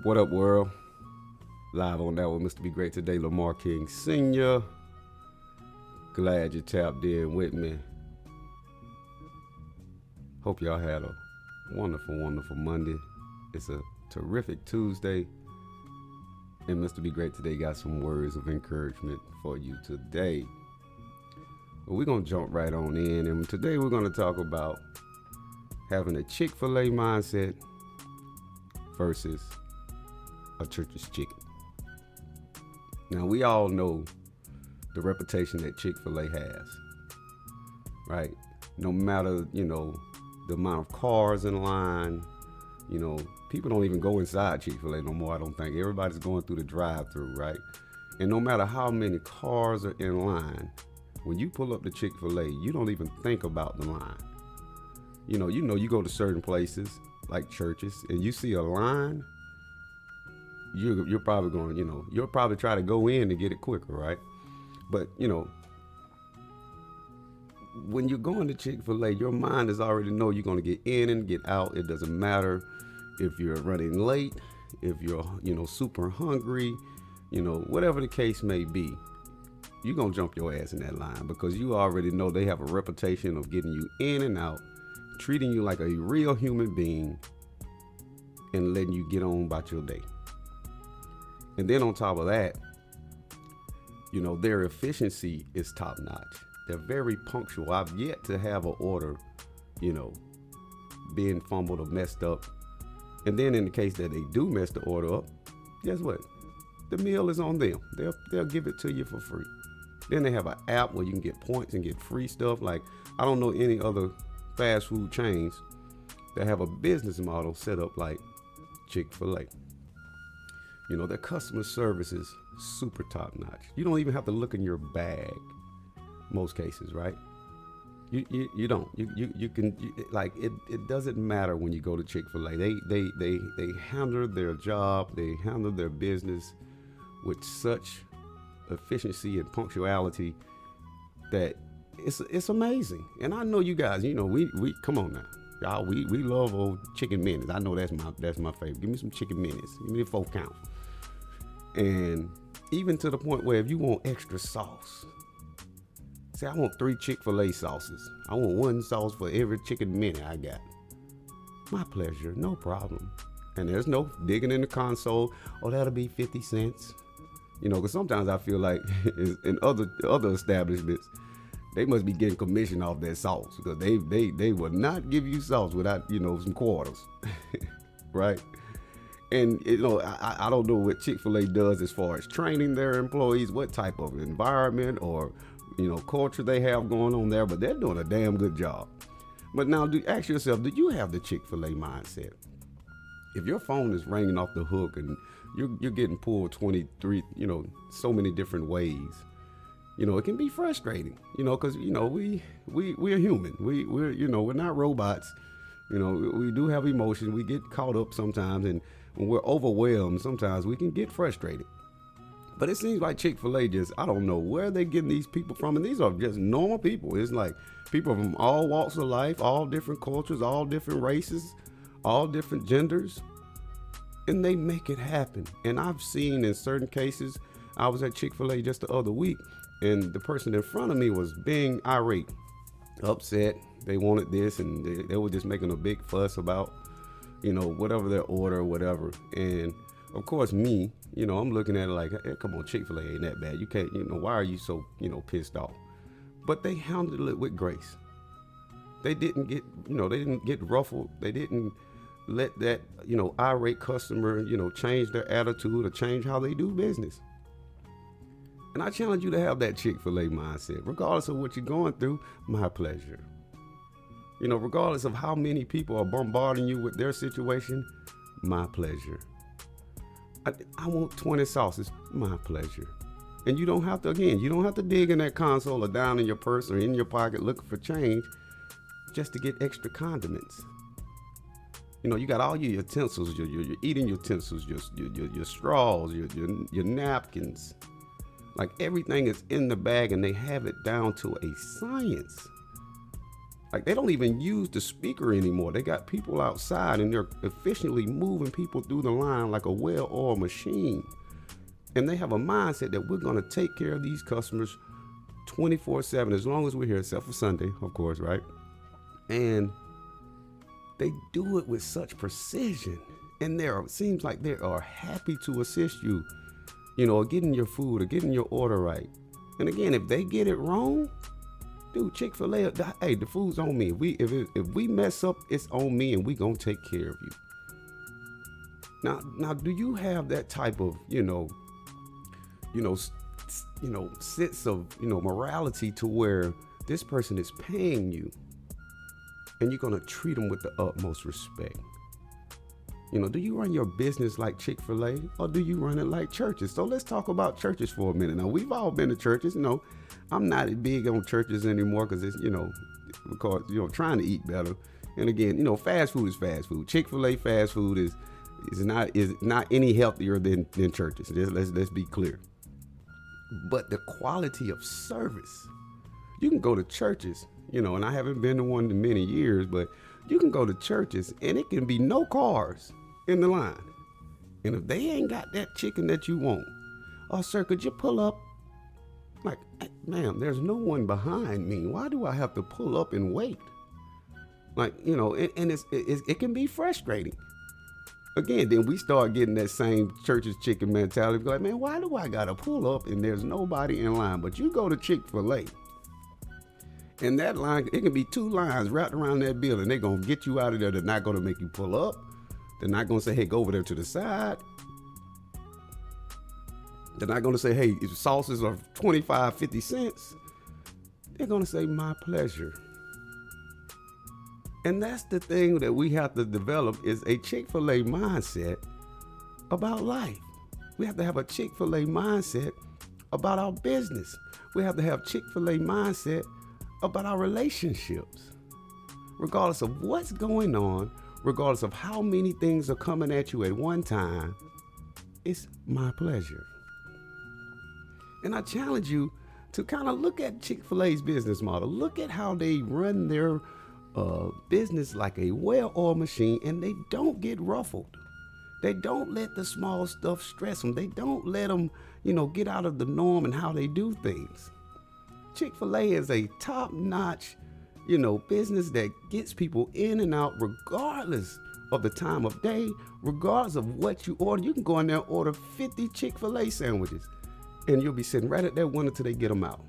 What up, world? Live on that one, Mr. Be Great today, Lamar King Sr. Glad you tapped in with me. Hope y'all had a wonderful, wonderful Monday. It's a terrific Tuesday. And Mr. Be Great today got some words of encouragement for you today. Well, we're going to jump right on in. And today we're going to talk about having a Chick-fil-A mindset versus a church's chicken. Now, we all know the reputation that Chick-fil-A has, right? No matter, the amount of cars in line, people don't even go inside Chick-fil-A no more, I don't think. Everybody's going through the drive-thru, right? And no matter how many cars are in line, when you pull up to Chick-fil-A, you don't even think about the line. You go to certain places like churches and you see a line, you're probably going, you'll probably try to go in to get it quicker, right? But, when you're going to Chick-fil-A, your mind is already know you're going to get in and get out. It doesn't matter if you're running late, if you're, super hungry, whatever the case may be, you're going to jump your ass in that line because you already know they have a reputation of getting you in and out, treating you like a real human being, and letting you get on about your day. And then on top of that, their efficiency is top notch. They're very punctual. I've yet to have an order, being fumbled or messed up. And then in the case that they do mess the order up, guess what? The meal is on them. They'll give it to you for free. Then they have an app where you can get points and get free stuff. Like, I don't know any other fast food chains that have a business model set up like Chick-fil-A. Their customer service is super top notch. You don't even have to look in your bag most cases, right? You don't. You can it doesn't matter when you go to Chick-fil-A. They handle their job, they handle their business with such efficiency and punctuality that it's amazing. And I know you guys, we come on now. Y'all, we love old chicken minutes. I know that's my favorite. Give me some chicken minutes. Give me a 4 count. And even to the point where if you want extra sauce, say I want 3 Chick-fil-A sauces. I want 1 sauce for every chicken minute I got. My pleasure, no problem. And there's no digging in the console. Oh, that'll be 50 cents. Because sometimes I feel like in other establishments, they must be getting commission off that sauce because they will not give you sauce without, some quarters, right? And, I don't know what Chick-fil-A does as far as training their employees, what type of environment or, culture they have going on there, but they're doing a damn good job. But now ask yourself, do you have the Chick-fil-A mindset? If your phone is ringing off the hook and you're getting pulled 23, so many different ways, it can be frustrating, because, we're human. We're not robots. We do have emotions. We get caught up sometimes, and when we're overwhelmed, sometimes we can get frustrated. But it seems like Chick-fil-A I don't know where they're getting these people from. And these are just normal people. It's like people from all walks of life, all different cultures, all different races, all different genders. And they make it happen. And I've seen in certain cases, I was at Chick-fil-A just the other week, and the person in front of me was being irate, upset. They wanted this, and they were just making a big fuss about, whatever their order or whatever. And of course, me, I'm looking at it like, hey, come on, Chick-fil-A ain't that bad. You can't, why are you so, pissed off? But they handled it with grace. They didn't get ruffled. They didn't let that, irate customer, change their attitude or change how they do business. And I challenge you to have that Chick-fil-A mindset, regardless of what you're going through. My pleasure. Regardless of how many people are bombarding you with their situation, my pleasure. I want 20 sauces, my pleasure. And you don't have to dig in that console or down in your purse or in your pocket looking for change just to get extra condiments. You got all your utensils, your eating utensils, your straws, your napkins. Like everything is in the bag and they have it down to a science. Like they don't even use the speaker anymore. They got people outside and they're efficiently moving people through the line like a well-oiled machine. And they have a mindset that we're going to take care of these customers 24/7 as long as we're here, except for Sunday, of course, right? And they do it with such precision. And seems like they are happy to assist you, getting your food or getting your order right. And again, if they get it wrong, dude, Chick-fil-A, hey, the food's on me. If we mess up, it's on me, and we gonna take care of you. Now, do you have that type of, sense of, morality to where this person is paying you, and you're gonna treat them with the utmost respect? Do you run your business like Chick-fil-A, or do you run it like churches? So let's talk about churches for a minute. Now, we've all been to churches. I'm not big on churches anymore because it's, because, trying to eat better. And again, fast food is fast food. Chick-fil-A fast food is not any healthier than churches. Let's be clear. But the quality of service, you can go to churches, and I haven't been to one in many years, but you can go to churches and it can be no cars in the line. And if they ain't got that chicken that you want, oh, sir, could you pull up? Like, ma'am, there's no one behind me. Why do I have to pull up and wait? Like, and it can be frustrating. Again, then we start getting that same church's chicken mentality. Like, man, why do I got to pull up and there's nobody in line? But you go to Chick-fil-A. And that line, it can be 2 lines wrapped around that building. They're going to get you out of there. They're not going to make you pull up. They're not going to say, hey, go over there to the side. They're not going to say, hey, sauces are 25, 50 cents. They're going to say, my pleasure. And that's the thing that we have to develop is a Chick-fil-A mindset about life. We have to have a Chick-fil-A mindset about our business. We have to have Chick-fil-A mindset about our relationships. Regardless of what's going on, regardless of how many things are coming at you at one time, it's my pleasure. And I challenge you to kind of look at Chick-fil-A's business model. Look at how they run their business like a well-oiled machine, and they don't get ruffled. They don't let the small stuff stress them. They don't let them, get out of the norm and how they do things. Chick-fil-A is a top-notch, business that gets people in and out regardless of the time of day, regardless of what you order. You can go in there and order 50 Chick-fil-A sandwiches, and you'll be sitting right at that window till they get them out.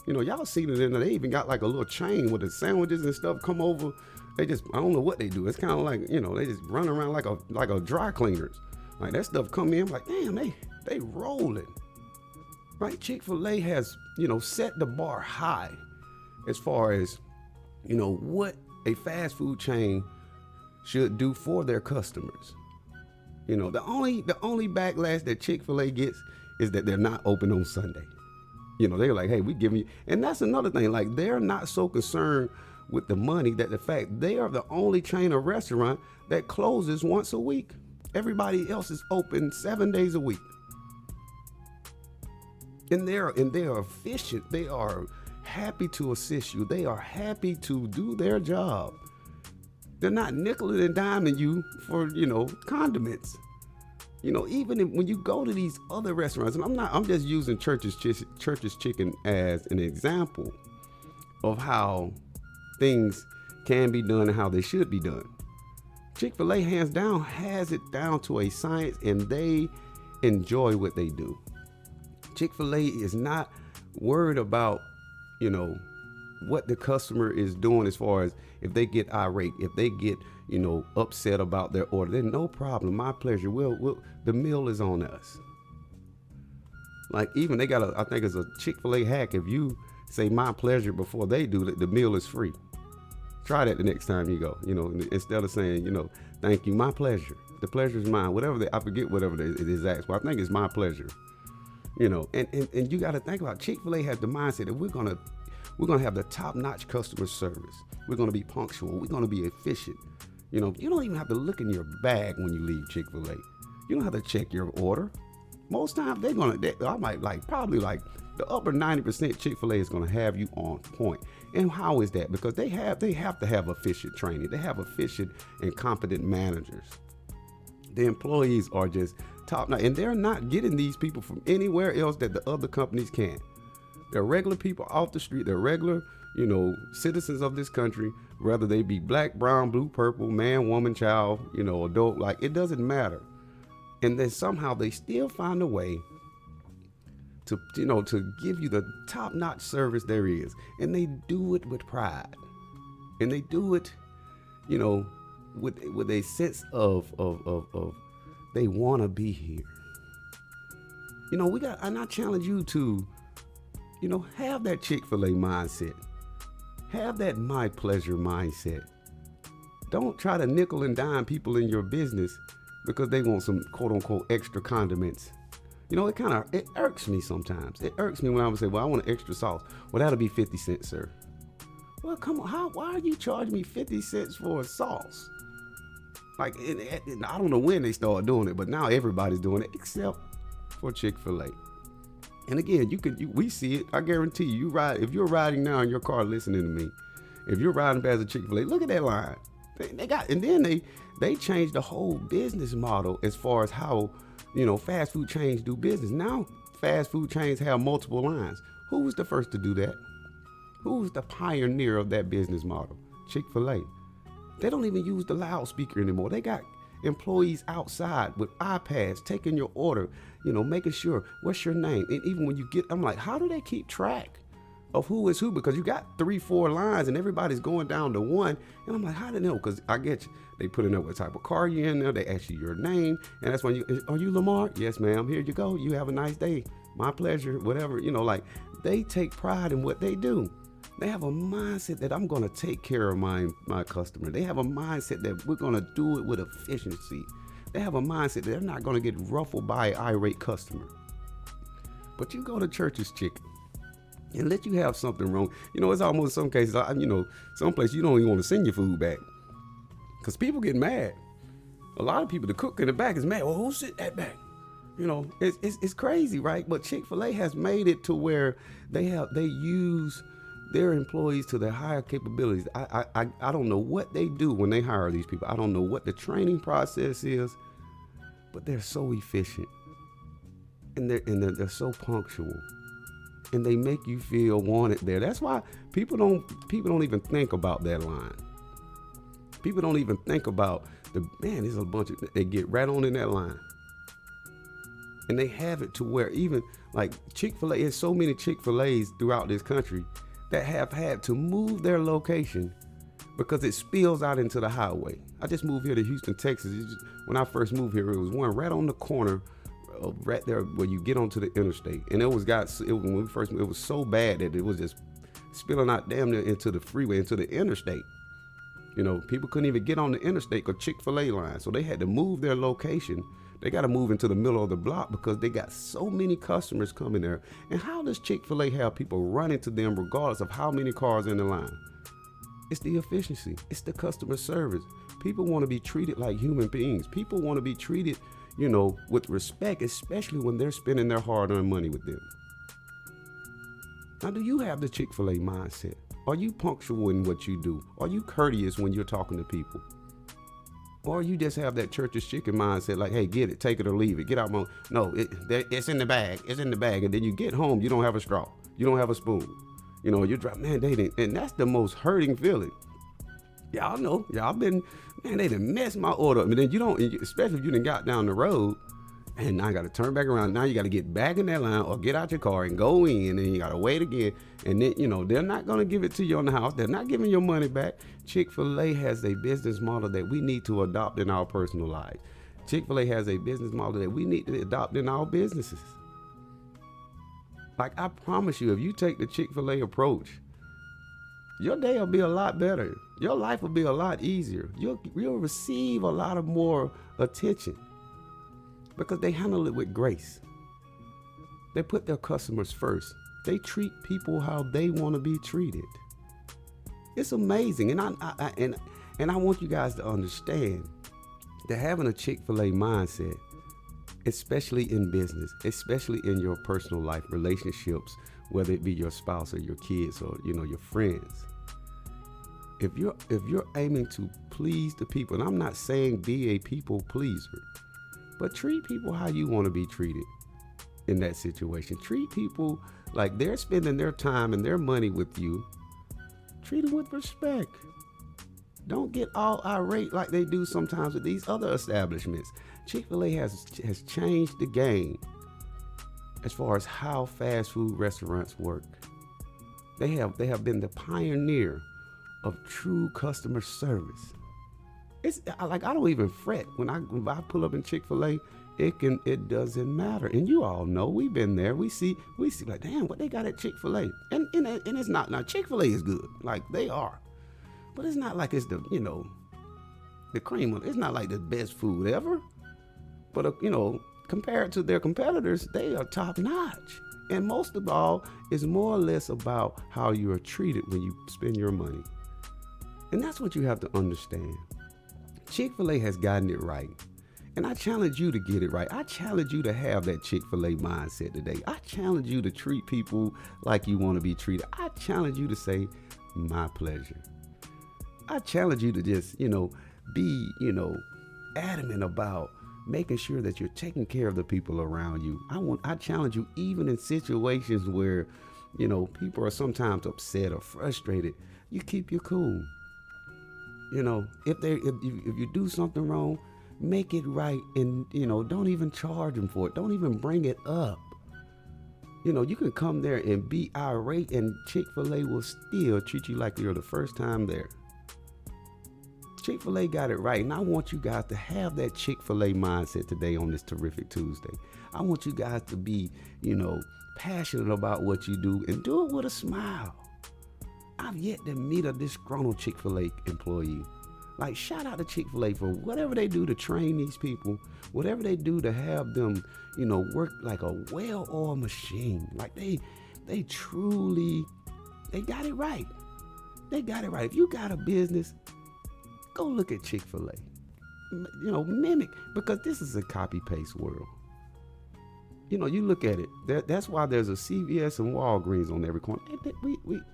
Y'all seen it in there. They even got like a little chain with the sandwiches and stuff come over. I don't know what they do. It's kind of like, they just run around like a dry cleaners. Like that stuff come in, like, damn, they rolling. Right? Chick-fil-A has, set the bar high as far as, what a fast food chain should do for their customers. The only backlash that Chick-fil-A gets is that they're not open on Sunday. They're like, hey, we giving you, and that's another thing. Like, they're not so concerned with the money that the fact they are the only chain of restaurant that closes once a week. Everybody else is open 7 days a week. And they are efficient. They are happy to assist you. They are happy to do their job. They're not nickeling and diming you for, condiments. Even when you go to these other restaurants, and I'm just using Church's Chicken as an example of how things can be done and how they should be done. Chick-fil-A, hands down, has it down to a science, and they enjoy what they do. Chick-fil-A is not worried about, what the customer is doing as far as if they get irate, if they get, upset about their order, then no problem, my pleasure. The meal is on us. Like, even they got I think it's a Chick-fil-A hack. If you say my pleasure before they do, the meal is free. Try that the next time you go, instead of saying, thank you, my pleasure. The pleasure is mine. I forget whatever it is asked, but I think it's my pleasure. And you got to think about Chick-fil-A has the mindset that we're gonna have the top-notch customer service. We're gonna be punctual. We're gonna be efficient. You don't even have to look in your bag when you leave Chick-fil-A. You don't have to check your order. Most times I might like probably like the upper 90% Chick-fil-A is gonna have you on point. And how is that? Because they have to have efficient training. They have efficient and competent managers. The employees are just top notch, and they're not getting these people from anywhere else that the other companies can. They're regular people off the street. They're regular, citizens of this country, whether they be black, brown, blue, purple, man, woman, child, adult, like it doesn't matter. And then somehow they still find a way to give you the top-notch service there is. And they do it with pride. And they do it, with a sense of they want to be here. And I challenge you to, have that Chick-fil-A mindset. Have that my pleasure mindset. Don't try to nickel and dime people in your business because they want some quote unquote extra condiments. It irks me sometimes. It irks me when I would say, well, I want an extra sauce. Well, that'll be 50 cents, sir. Well, come on. Why are you charging me 50 cents for a sauce? Like, I don't know when they started doing it, but now everybody's doing it except for Chick-fil-A. And again, we see it. I guarantee you, if you're riding now in your car listening to me, if you're riding past a Chick-fil-A, look at that line. They changed the whole business model as far as how, fast food chains do business. Now, fast food chains have multiple lines. Who was the first to do that? Who was the pioneer of that business model? Chick-fil-A. They don't even use the loudspeaker anymore. They got employees outside with iPads taking your order, making sure, what's your name? And even when I'm like, how do they keep track of who is who? Because you got 3-4 lines and everybody's going down to one. And I'm like, how do they know? Because I get you. They put in there what type of car you're in there. They ask you your name. And that's when are you Lamar? Yes, ma'am. Here you go. You have a nice day. My pleasure. Whatever. They take pride in what they do. They have a mindset that I'm going to take care of my customer. They have a mindset that we're going to do it with efficiency. They have a mindset that they're not going to get ruffled by an irate customer. But you go to Church's Chicken and let you have something wrong. It's almost some cases, some places you don't even want to send your food back because people get mad. A lot of people, the cook in the back is mad. Well, who sent that back? It's crazy, right? But Chick-fil-A has made it to where they use their employees to their higher capabilities. I don't know what they do when they hire these people. I don't know what the training process is, but they're so efficient and they're so punctual, and they make you feel wanted there. That's why people don't even think about that line. People don't even think about there's a bunch of, they get right on in that line. And they have it to where even like Chick-fil-A, there's so many Chick-fil-A's throughout this country that have had to move their location because it spills out into the highway. I just moved here to Houston, Texas. When I first moved here, it was one right on the corner, right there where you get onto the interstate. And when we first moved, it was so bad that it was just spilling out damn near into the freeway, into the interstate. People couldn't even get on the interstate or Chick-fil-A line. So they had to move their location. They got to move into the middle of the block because they got so many customers coming there. And how does Chick-fil-A have people run into them regardless of how many cars in the line? It's the efficiency. It's the customer service. People want to be treated like human beings. People want to be treated, with respect, especially when they're spending their hard-earned money with them. Now, do you have the Chick-fil-A mindset? Are you punctual in what you do? Are you courteous when you're talking to people? Or you just have that Church's Chicken mindset, like, hey, get it, take it or leave it, get out my, no, it's in the bag, and then you get home, you don't have a straw, you don't have a spoon, you're driving, man, they didn't, and that's the most hurting feeling. Y'all know, they done messed my order up, and then you don't, especially if you done got down the road, and now I got to turn back around, now you got to get back in that line, or get out your car and go in, and then you got to wait again, and then, they're not going to give it to you on the house, they're not giving your money back. Chick-fil-A has a business model that we need to adopt in our personal lives. Chick-fil-A has a business model that we need to adopt in our businesses. Like, I promise you, if you take the Chick-fil-A approach, your day will be a lot better. Your life will be a lot easier. You'll receive a lot of more attention because they handle it with grace. They put their customers first. They treat people how they want to be treated. It's amazing, and I want you guys to understand that having a Chick-fil-A mindset especially in business, especially in your personal life, relationships, whether it be your spouse or your kids or your friends. If you're aiming to please the people, and I'm not saying be a people pleaser, but treat people how you want to be treated in that situation. Treat people like they're spending their time and their money with you. Treat them with respect. Don't get all irate like they do sometimes with these other establishments. Chick-fil-A has changed the game as far as how fast food restaurants work. They have been the pioneer of true customer service. It's like I don't even fret when I pull up in Chick-fil-A. It doesn't matter, and you all know we've been there. We see like, damn, what they got at Chick-fil-A, and it's not now. Chick-fil-A is good, like they are, but it's not like it's the cream of. It's not like the best food ever, but compared to their competitors, they are top notch. And most of all, it's more or less about how you are treated when you spend your money, and that's what you have to understand. Chick-fil-A has gotten it right. And I challenge you to get it right. I challenge you to have that Chick-fil-A mindset today. I challenge you to treat people like you want to be treated. I challenge you to say, my pleasure. I challenge you to just, be, adamant about making sure that you're taking care of the people around you. I challenge you, even in situations where, people are sometimes upset or frustrated, you keep your cool. If you do something wrong, make it right, and don't even charge them for it. Don't even bring it up. You can come there and be irate, and Chick-fil-A will still treat you like you're the first time there. Chick-fil-A got it right, and I want you guys to have that Chick-fil-A mindset today on this terrific Tuesday. I want you guys to be, passionate about what you do, and do it with a smile. I've yet to meet a disgruntled Chick-fil-A employee. Like, shout out to Chick-fil-A for whatever they do to train these people, whatever they do to have them, work like a well-oiled machine. Like they truly, they got it right. They got it right. If you got a business, go look at Chick-fil-A. Mimic, because this is a copy-paste world. You look at it. That's why there's a CVS and Walgreens on every corner.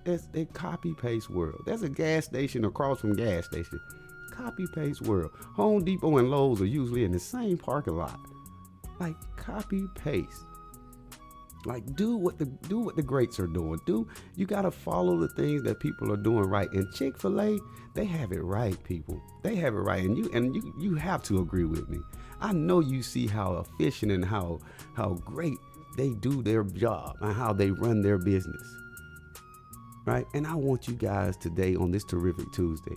That's a copy-paste world. There's a gas station across from gas station. Copy-paste world. Home Depot and Lowe's are usually in the same parking lot. Like, copy-paste. Like, do what the greats are doing. You gotta follow the things that people are doing right. And Chick-fil-A, they have it right, people. They have it right, and you have to agree with me. I know you see how efficient and how great they do their job and how they run their business, right? And I want you guys today on this terrific Tuesday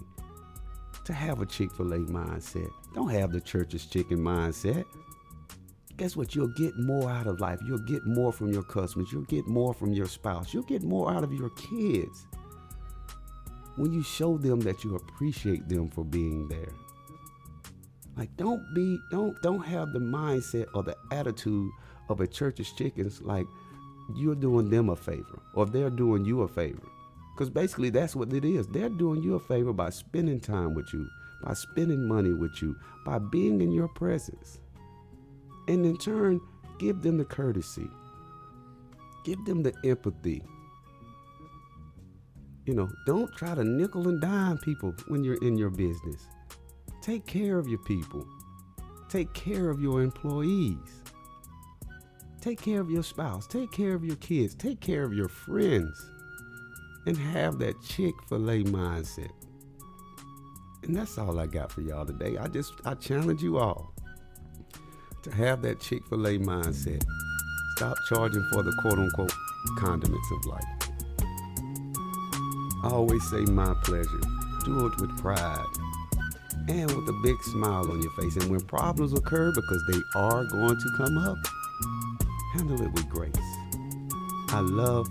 to have a Chick-fil-A mindset. Don't have the church's chicken mindset. Guess what? You'll get more out of life. You'll get more from your customers. You'll get more from your spouse. You'll get more out of your kids when you show them that you appreciate them for being there. Like, don't have the mindset or the attitude of a church's chickens like you're doing them a favor or they're doing you a favor. Because basically that's what it is. They're doing you a favor by spending time with you, by spending money with you, by being in your presence. And in turn, give them the courtesy. Give them the empathy. Don't try to nickel and dime people when you're in your business. Take care of your people. Take care of your employees. Take care of your spouse. Take care of your kids. Take care of your friends. And have that Chick-fil-A mindset. And that's all I got for y'all today. I challenge you all to have that Chick-fil-A mindset. Stop charging for the quote-unquote condiments of life. I always say my pleasure. Do it with pride and with a big smile on your face. And when problems occur, because they are going to come up, handle it with grace. I love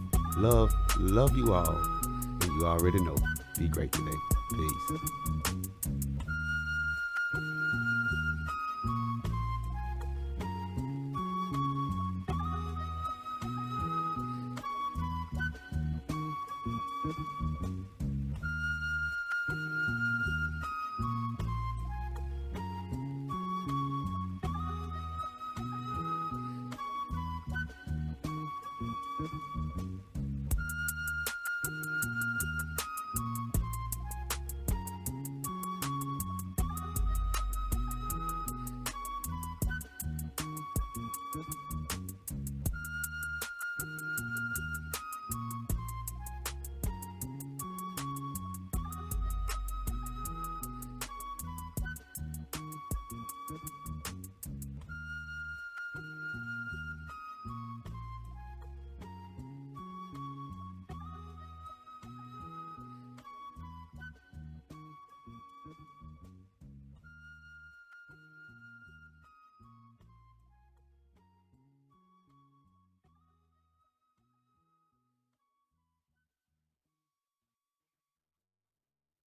you all. And you already know. Be great today. Peace.